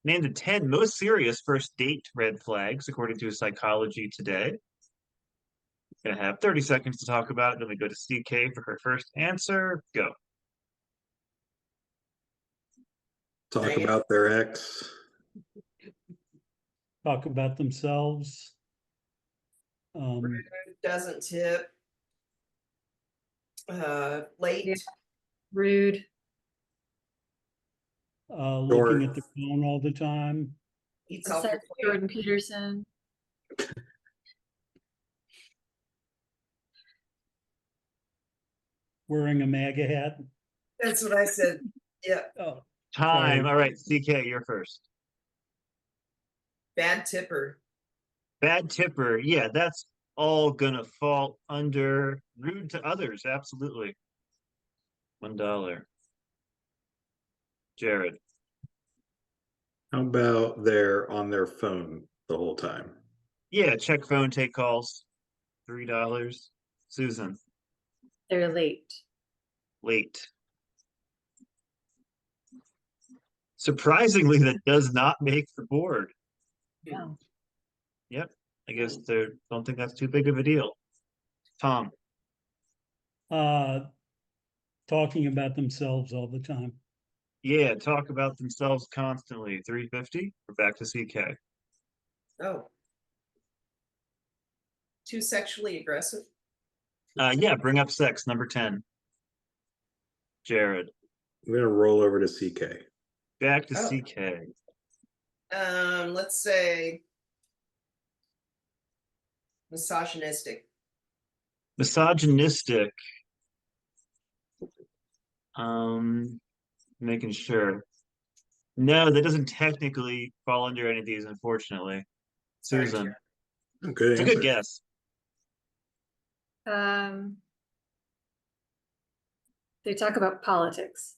Name the 10 most serious first date red flags, according to Psychology Today. Going to have 30 seconds to talk about it. Then we go to CK for her first answer. Go. Talk Dang it. about their ex. Talk about themselves. doesn't tip. Late. Rude. Looking at the phone all the time. Eats I off your said plate. Jordan Peterson. Wearing a MAGA hat. That's what I said. Yeah. Oh, Time. Sorry. All right, CK, you're first. Bad tipper. Bad tipper. Yeah, that's all gonna fall under rude to others. Absolutely. $1. Jared. How about they're on their phone the whole time? Yeah, check phone, take calls. $3. Susan. They're late. Late. Surprisingly, that does not make the board. Wow. Yep. I guess they don't think that's too big of a deal. Tom. Talking about themselves all the time. Yeah, talk about themselves constantly. $3.50. We're back to CK. Oh. Too sexually aggressive? Yeah, bring up sex, number 10. Jared. I'm gonna roll over to CK. Back to Oh. CK. Let's say misogynistic. Misogynistic. Making sure. No, that doesn't technically fall under any of these, unfortunately. Sorry, Susan. Jared. Good It's a answer. good guess. They talk about politics.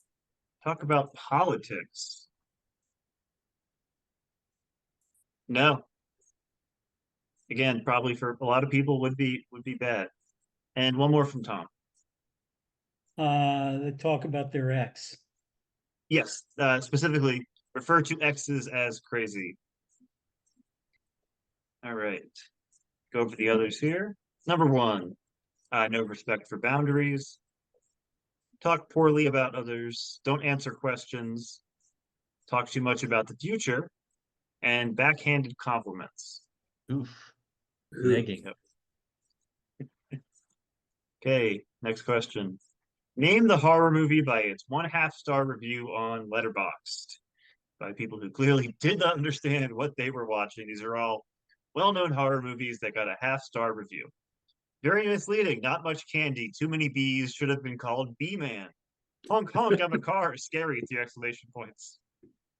Talk about politics. No. Again, probably for a lot of people would be bad. And one more from Tom. They talk about their ex. Yes, specifically refer to exes as crazy. All right. Go over the others here. Number 1, no respect for boundaries. Talk poorly about others. Don't answer questions. Talk too much about the future. And backhanded compliments. Oof. Ooh. Negging. Okay, next question. Name the horror movie by its 1/2-star review on Letterboxd by people who clearly did not understand what they were watching. These are all well-known horror movies that got a 1/2-star review. Very misleading, not much candy, too many bees, should have been called Bee-Man. Honk honk, I'm a car, scary, 3 exclamation points.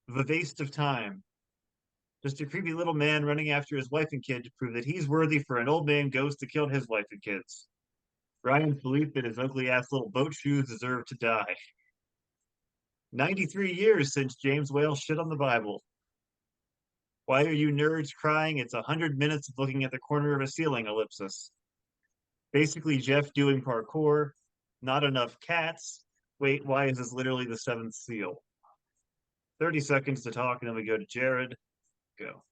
The waste of time. Just a creepy little man running after his wife and kid to prove that he's worthy for an old man ghost to kill his wife and kids. Ryan's belief that his ugly ass little boat shoes deserve to die. 93 years since James Whale shit on the Bible. Why are you nerds crying? It's 100 minutes of looking at the corner of a ceiling, ellipsis. Basically, Jeff doing parkour. Not enough cats. Wait, why is this literally the 7th seal? 30 seconds to talk, and then we go to Jared. Go.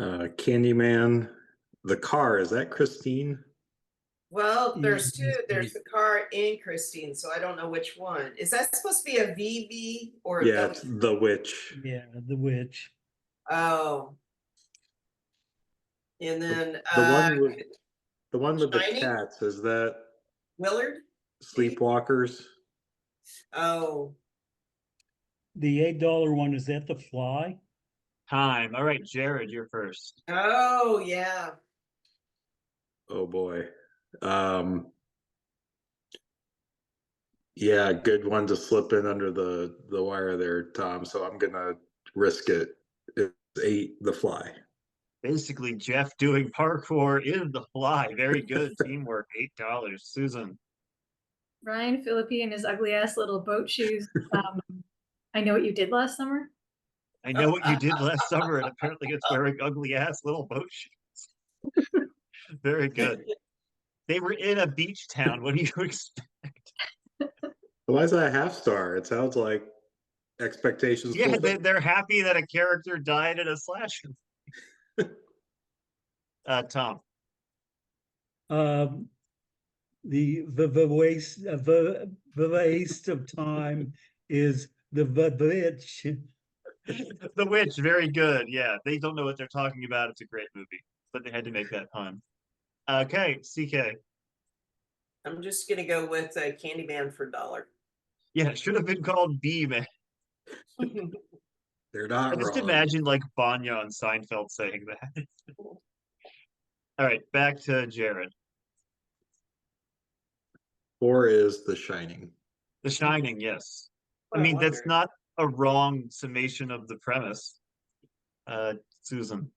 Candyman. The car, is that Christine? Well, there's Yeah, two. There's the car and Christine, so I don't know which one. Is that supposed to be a VV or a Yeah, W? it's The Witch. Yeah, the witch. Oh. And then The one with the Shining? cats, is that Willard? Sleepwalkers? Oh. The $8 one, is that the fly? Time. All right, Jared, you're first. Oh, yeah. Oh boy. Yeah, good one to slip in under the wire there, Tom. So I'm gonna risk it. It's 8, The Fly. Basically, Jeff doing parkour is the fly. Very good teamwork. $8. Susan. Ryan Phillippe and his ugly ass little boat shoes. I know what you did last summer. I know what you did last summer, and apparently it's wearing ugly ass little boat shoes. Very good. They were in a beach town. What do you expect? Why is that a 1/2-star? It sounds like expectations. Yeah, fulfilled. they're happy that a character died in a slasher. Tom. The waste of time is the witch. The Witch, very good. Yeah, they don't know what they're talking about. It's a great movie, but they had to make that pun. Okay, CK. I'm just gonna go with Candyman for $1. Yeah, it should have been called B, man. They're not I just wrong. imagine like Vanya on Seinfeld saying that. All right, back to Jared. 4 is The Shining. The Shining, yes. I I mean, that's wondered. not a wrong summation of the premise. Susan.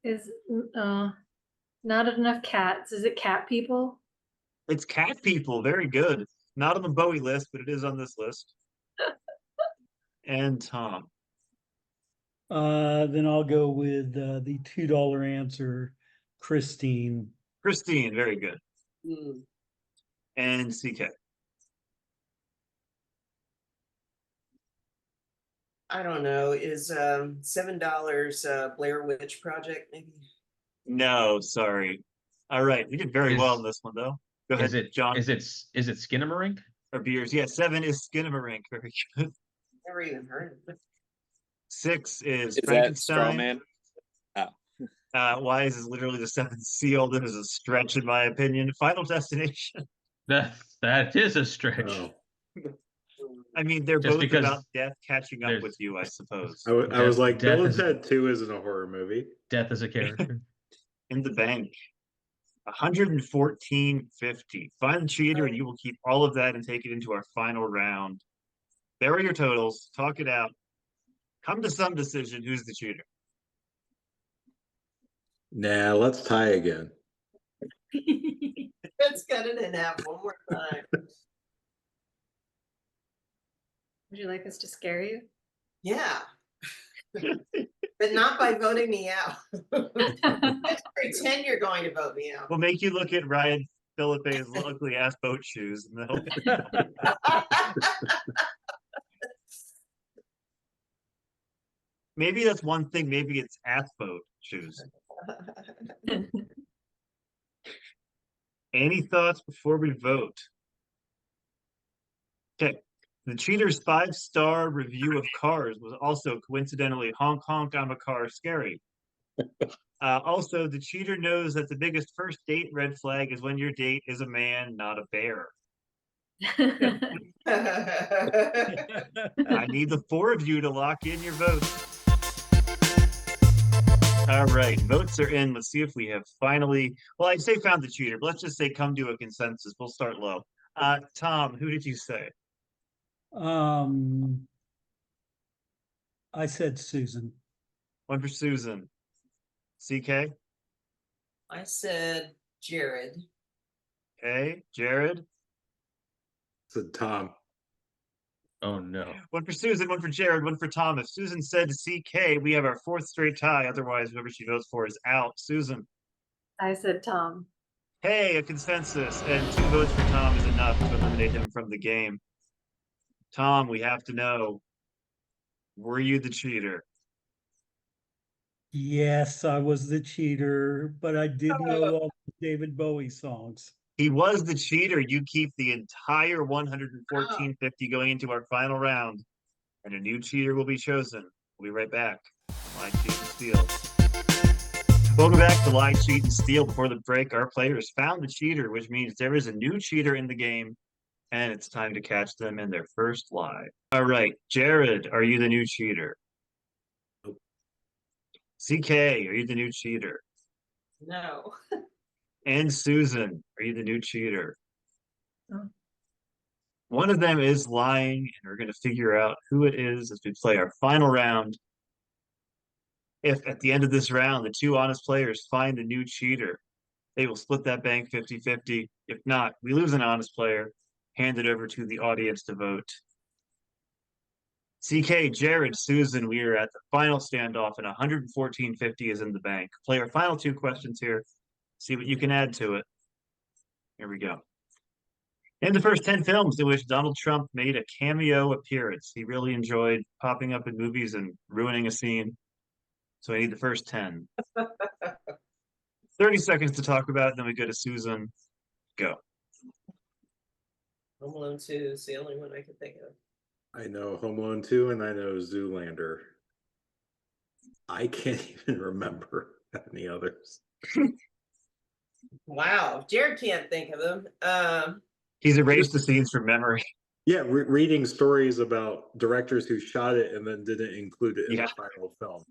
Is not enough cats. Is it cat people? It's Cat People, very good. Not on the Bowie list, but it is on this list. And Tom. Then I'll go with the $2 answer, Christine. Christine, very good. Hmm. And CK. I don't know. Is $7 Blair Witch Project maybe? No, sorry. All right, we did very well Is- on this one, though. Go Is ahead, it John. is it Skinamarink? Or beers. Yeah, 7 is Skinamarink. Very good. Never even heard of it. 6 is Is that straw Frankenstein. man? Wise is literally the seventh seal. This is a stretch, in my opinion. Final Destination. That is a stretch. Oh, I mean, they're Just both because about death catching up there's- with you, I suppose. I was like, Death Bill and is- Ted 2 isn't a horror movie. Death is a character. In the bank. 114.50. Find the cheater, and you will keep all of that and take it into our final round. There are your totals. Talk it out. Come to some decision. Who's the cheater? Nah, let's tie again. Let's cut it in half one more time. Would you like us to scare you? Yeah. But not by voting me out. Let's pretend you're going to vote me out. We'll make you look at Ryan Philippe's ugly ass boat shoes, and they'll maybe that's one thing. Maybe it's ass boat shoes. Any thoughts before we vote? Okay. The cheater's 5-star review of Cars was also coincidentally honk honk I'm a car scary. Also, the cheater knows that the biggest first date red flag is when your date is a man, not a bear. I need the 4 of you to lock in your votes. All right, votes are in. Let's see if we have finally, well, I'd say found the cheater, but let's just say come to a consensus. We'll start low. Tom, who did you say? I said Susan. One for Susan. CK? I said Jared. Okay, Jared? Said Tom. Oh no. One for Susan, one for Jared, one for Tom. If Susan said CK, we have our 4th straight tie. Otherwise, whoever she votes for is out. Susan. I said Tom. Hey, a consensus, and 2 votes for Tom is enough to eliminate him from the game. Tom, we have to know, were you the cheater? Yes, I was the cheater, but I did know all the David Bowie songs. He was the cheater. You keep the entire 114.50 going into our final round, and a new cheater will be chosen. We'll be right back. Lie, cheat, and steal. Welcome back to Lie, Cheat, and Steal. Before the break, our players found the cheater, which means there is a new cheater in the game, and it's time to catch them in their first lie. All right, Jared, are you the new cheater? CK, are you the new cheater? No. And Susan, are you the new cheater? Oh. One of them is lying, and we're going to figure out who it is as we play our final round. If at the end of this round, the 2 honest players find the new cheater, they will split that bank 50-50. If not, we lose an honest player, hand it over to the audience to vote. CK, Jared, Susan, we are at the final standoff, and 114.50 is in the bank. Play our final 2 questions here. See what you can add to it. Here we go. In the first 10 films in which Donald Trump made a cameo appearance, he really enjoyed popping up in movies and ruining a scene. So I need the first 10. 30 seconds to talk about it, then we go to Susan. Go. Home Alone 2 is the only one I can think of. I know Home Alone 2 and I know Zoolander. I can't even remember any others. Wow, Jared can't think of them. He's erased the scenes from memory. Yeah, reading stories about directors who shot it and then didn't include it in Yeah. the final film.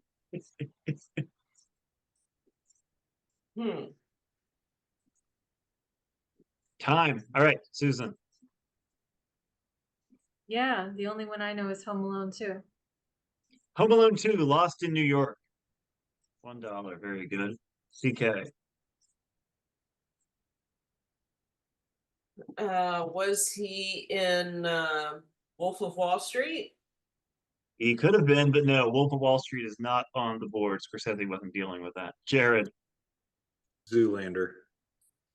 Time. All right, Susan. Yeah, the only one I know is Home Alone 2. Home Alone 2, Lost in New York. $1. Very good. CK. Was he in Wolf of Wall Street? He could have been, but no. Wolf of Wall Street is not on the board. Scorsese wasn't dealing with that. Jared. Zoolander.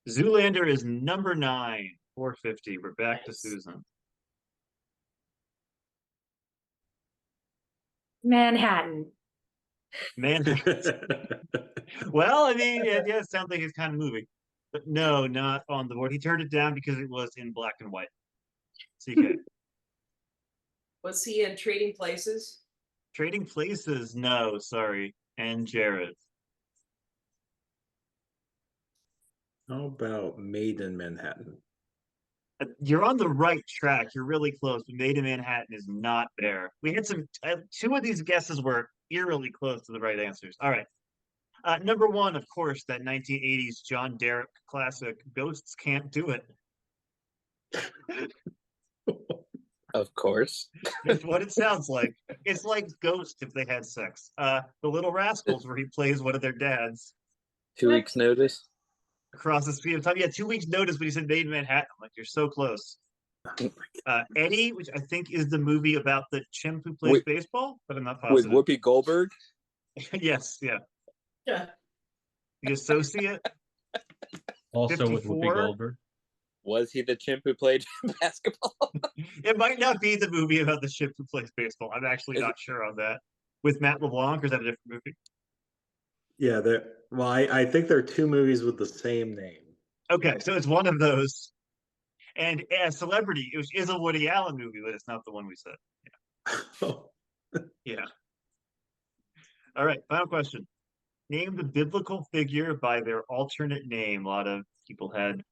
Zoolander is number 9, 450. We're back to Susan. Manhattan. Man, well, I mean, yeah, it sounds like it's kind of movie, but no, not on the board. He turned it down because it was in black and white. CK. Was he in Trading Places? Trading Places, no, sorry. And Jared. How about Made in Manhattan? You're on the right track. You're really close, but Made in Manhattan is not there. We had two of these guesses were eerily close to the right answers. All right. Number one, of course, that 1980s John Derek classic, Ghosts Can't Do It. Of course. It's what it sounds like. It's like Ghost if they had sex. The Little Rascals, where he plays one of their dads 2 weeks notice. across the speed of time. Yeah, 2 weeks notice, but he said Made in Manhattan. I'm like, you're so close. Eddie, which I think is the movie about the chimp who plays baseball, but I'm not With positive. Whoopi Goldberg. Yes, yeah. Yeah. The Associate. Also with 54. Whoopi Goldberg. Was he the chimp who played basketball? It might not be the movie about the chimp who plays baseball. I'm actually Is not sure on that. With Matt LeBlanc, or is that a different movie? Yeah, well, I think there are two movies with the same name. Okay, so it's one of those. And as Celebrity, it is a Woody Allen movie, but it's not the one we said. Yeah. All right, final question. Name the biblical figure by their alternate name. A lot of people had a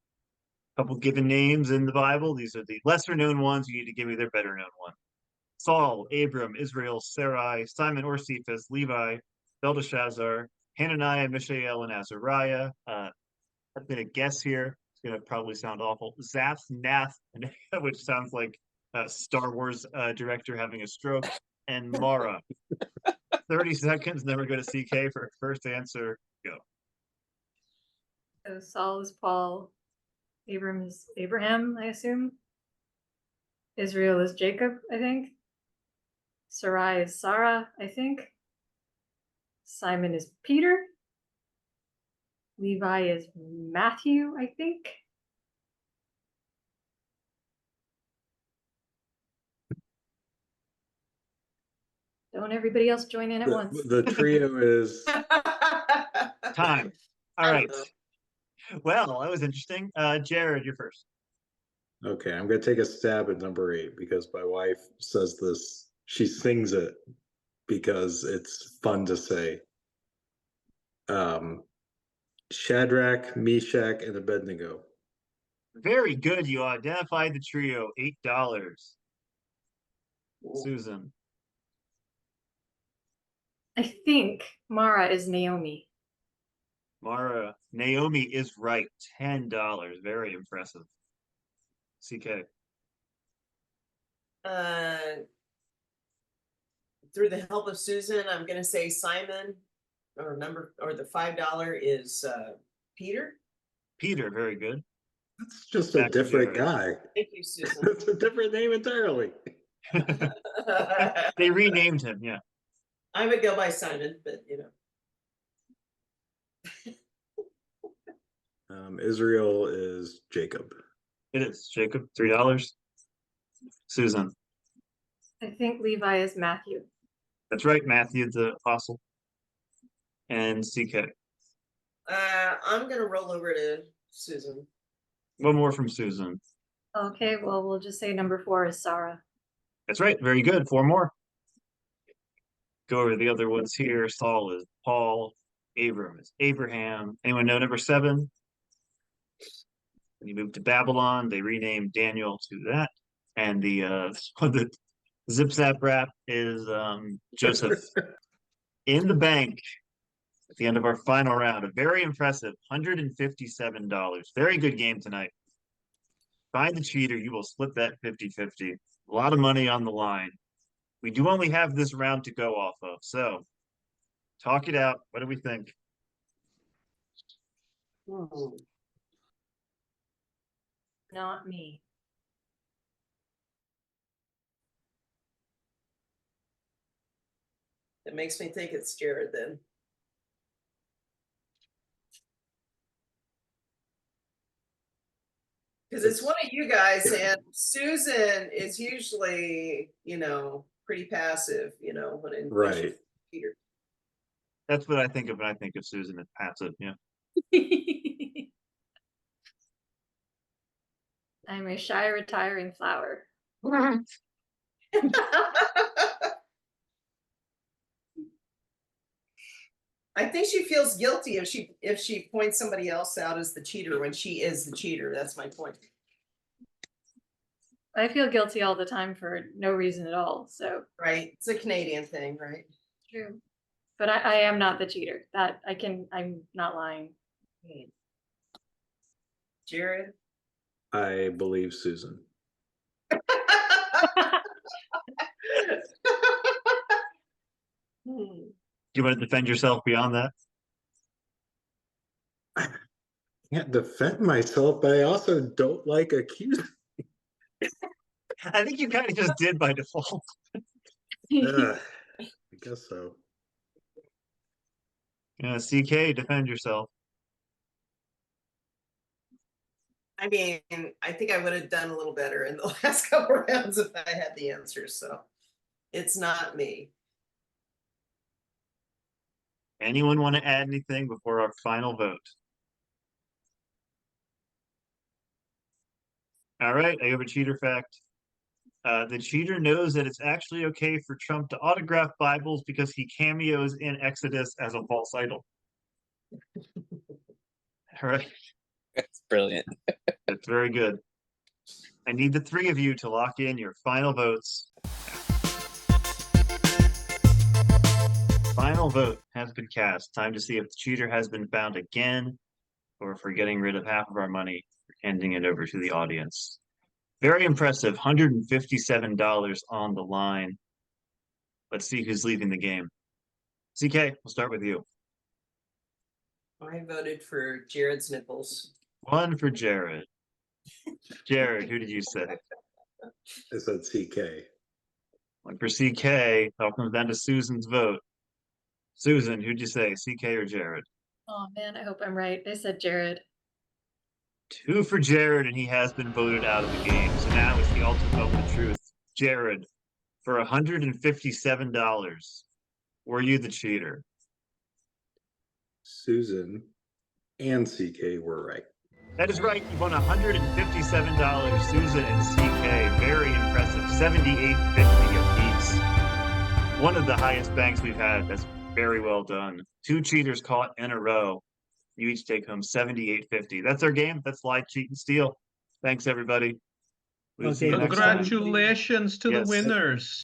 couple given names in the Bible. These are the lesser known ones. You need to give me their better known one. Saul, Abram, Israel, Sarai, Simon or Cephas, Levi, Belteshazzar, Hananiah, Mishael, and Azariah. I'm going to guess here. It's going to probably sound awful. Zath, Nath, which sounds like a Star Wars director having a stroke, and Mara. 30 seconds, then we're going to CK for first answer. Go. So Saul is Paul, Abram is Abraham, I assume. Israel is Jacob, I think. Sarai is Sarah, I think. Simon is Peter. Levi is Matthew, I think. Don't everybody else join in at once. The trio is Time. All right. Well, that was interesting. Jared, you're first. okay. I'm gonna take a stab at number 8 because my wife says this. She sings it because it's fun to say. Shadrach, Meshach, and Abednego. Very good. You identified the trio. $8. Susan. I think Mara is Naomi. Mara. Naomi is right. $10. Very impressive. CK. Through the help of Susan, I'm gonna say Simon, or the $5 is Peter. Peter, very good. That's just a Back to different Jared. guy. Thank you, Susan. It's a different name entirely. They renamed him, yeah. I would go by Simon, but you know. Israel is Jacob. It is. Jacob, $3. Susan. I think Levi is Matthew. That's right, Matthew the Apostle. And CK. I'm gonna roll over to Susan. One more from Susan. Okay, well, we'll just say number 4 is Sarah. That's right. Very good. 4 more. Go over the other ones here. Saul is Paul. Abram is Abraham. Anyone know number 7? When you moved to Babylon, they renamed Daniel to that. And the zip zap rap is Joseph. In the bank at the end of our final round. A very impressive $157. Very good game tonight. Find the cheater. You will split that 50-50. A lot of money on the line. We do only have this round to go off of. So talk it out. What do we think? Not me. It makes me think it's Jared then. Because it's one of you guys, and Susan is usually, pretty passive, when in Right. Peter. That's what I think of when I think of Susan as passive. Yeah. I'm a shy, retiring flower. I think she feels guilty if she points somebody else out as the cheater when she is the cheater. That's my point. I feel guilty all the time for no reason at all. So Right? It's a Canadian thing, right? true. But I am not the cheater. I'm not lying. Jared? I believe Susan. Do you want to defend yourself beyond that? I can't defend myself, but I also don't like accusing. I think you kind of just did by default. I guess so. CK, defend yourself. I mean, I think I would have done a little better in the last couple rounds if I had the answers. So it's not me. Anyone want to add anything before our final vote? All right, I have a cheater fact. The cheater knows that it's actually okay for Trump to autograph Bibles because he cameos in Exodus as a false idol. All right. That's brilliant. That's very good. I need the three of you to lock in your final votes. Final vote has been cast. Time to see if the cheater has been found again, or if we're getting rid of half of our money, handing it over to the audience. Very impressive, $157 on the line. Let's see who's leaving the game. CK, we'll start with you. I voted for Jared's nipples. One for Jared. Jared, who did you say? I said CK. One for CK. All comes down to Susan's vote. Susan, who'd you say, CK or Jared? Oh man, I hope I'm right. They said Jared. Two for Jared, and he has been voted out of the game. So now it's the ultimate moment of truth. Jared, for $157, were you the cheater? Susan and CK were right. That is right. You won $157. Susan and CK, very impressive. $78.50 apiece. One of the highest banks we've had. That's very well done. Two cheaters caught in a row. You each take home $78.50. That's our game. That's Lie, Cheat, and Steal. Thanks, everybody. We'll see you next time. Congratulations to the Yes. winners.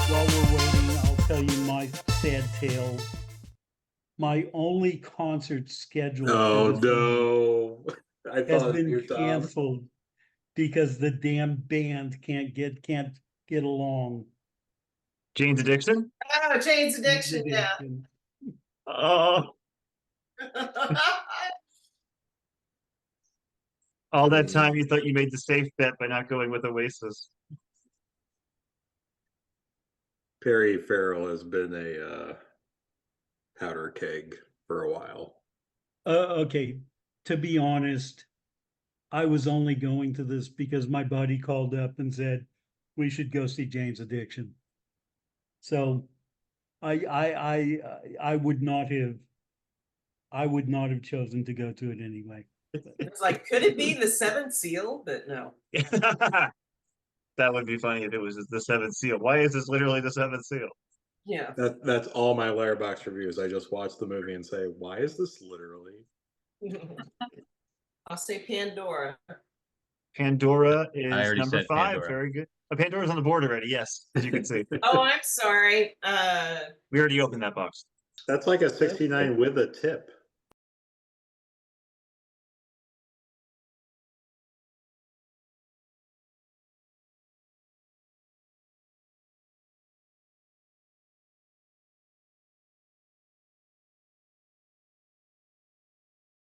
While we're waiting, I'll tell you my sad tale. My only concert scheduled Oh for this no. I has thought you been canceled because the damn band can't get along. Jane's Addiction? Oh, Jane's Addiction, yeah. Oh, all that time you thought you made the safe bet by not going with Oasis. Perry Farrell has been a powder keg for a while. Okay, to be honest, I was only going to this because my buddy called up and said we should go see Jane's Addiction. So I would not have chosen to go to it anyway. It's like, could it be the Seventh Seal? But no. That would be funny if it was the Seventh Seal. Why is this literally the Seventh Seal? Yeah. That's all my Letterboxd reviews. I just watch the movie and say, why is this literally? I'll say Pandora. Pandora is already number said 5. Pandora. Very good. Pandora's on the board already. Yes, as you can see. Oh, I'm sorry. We already opened that box. That's like a 69 with a tip.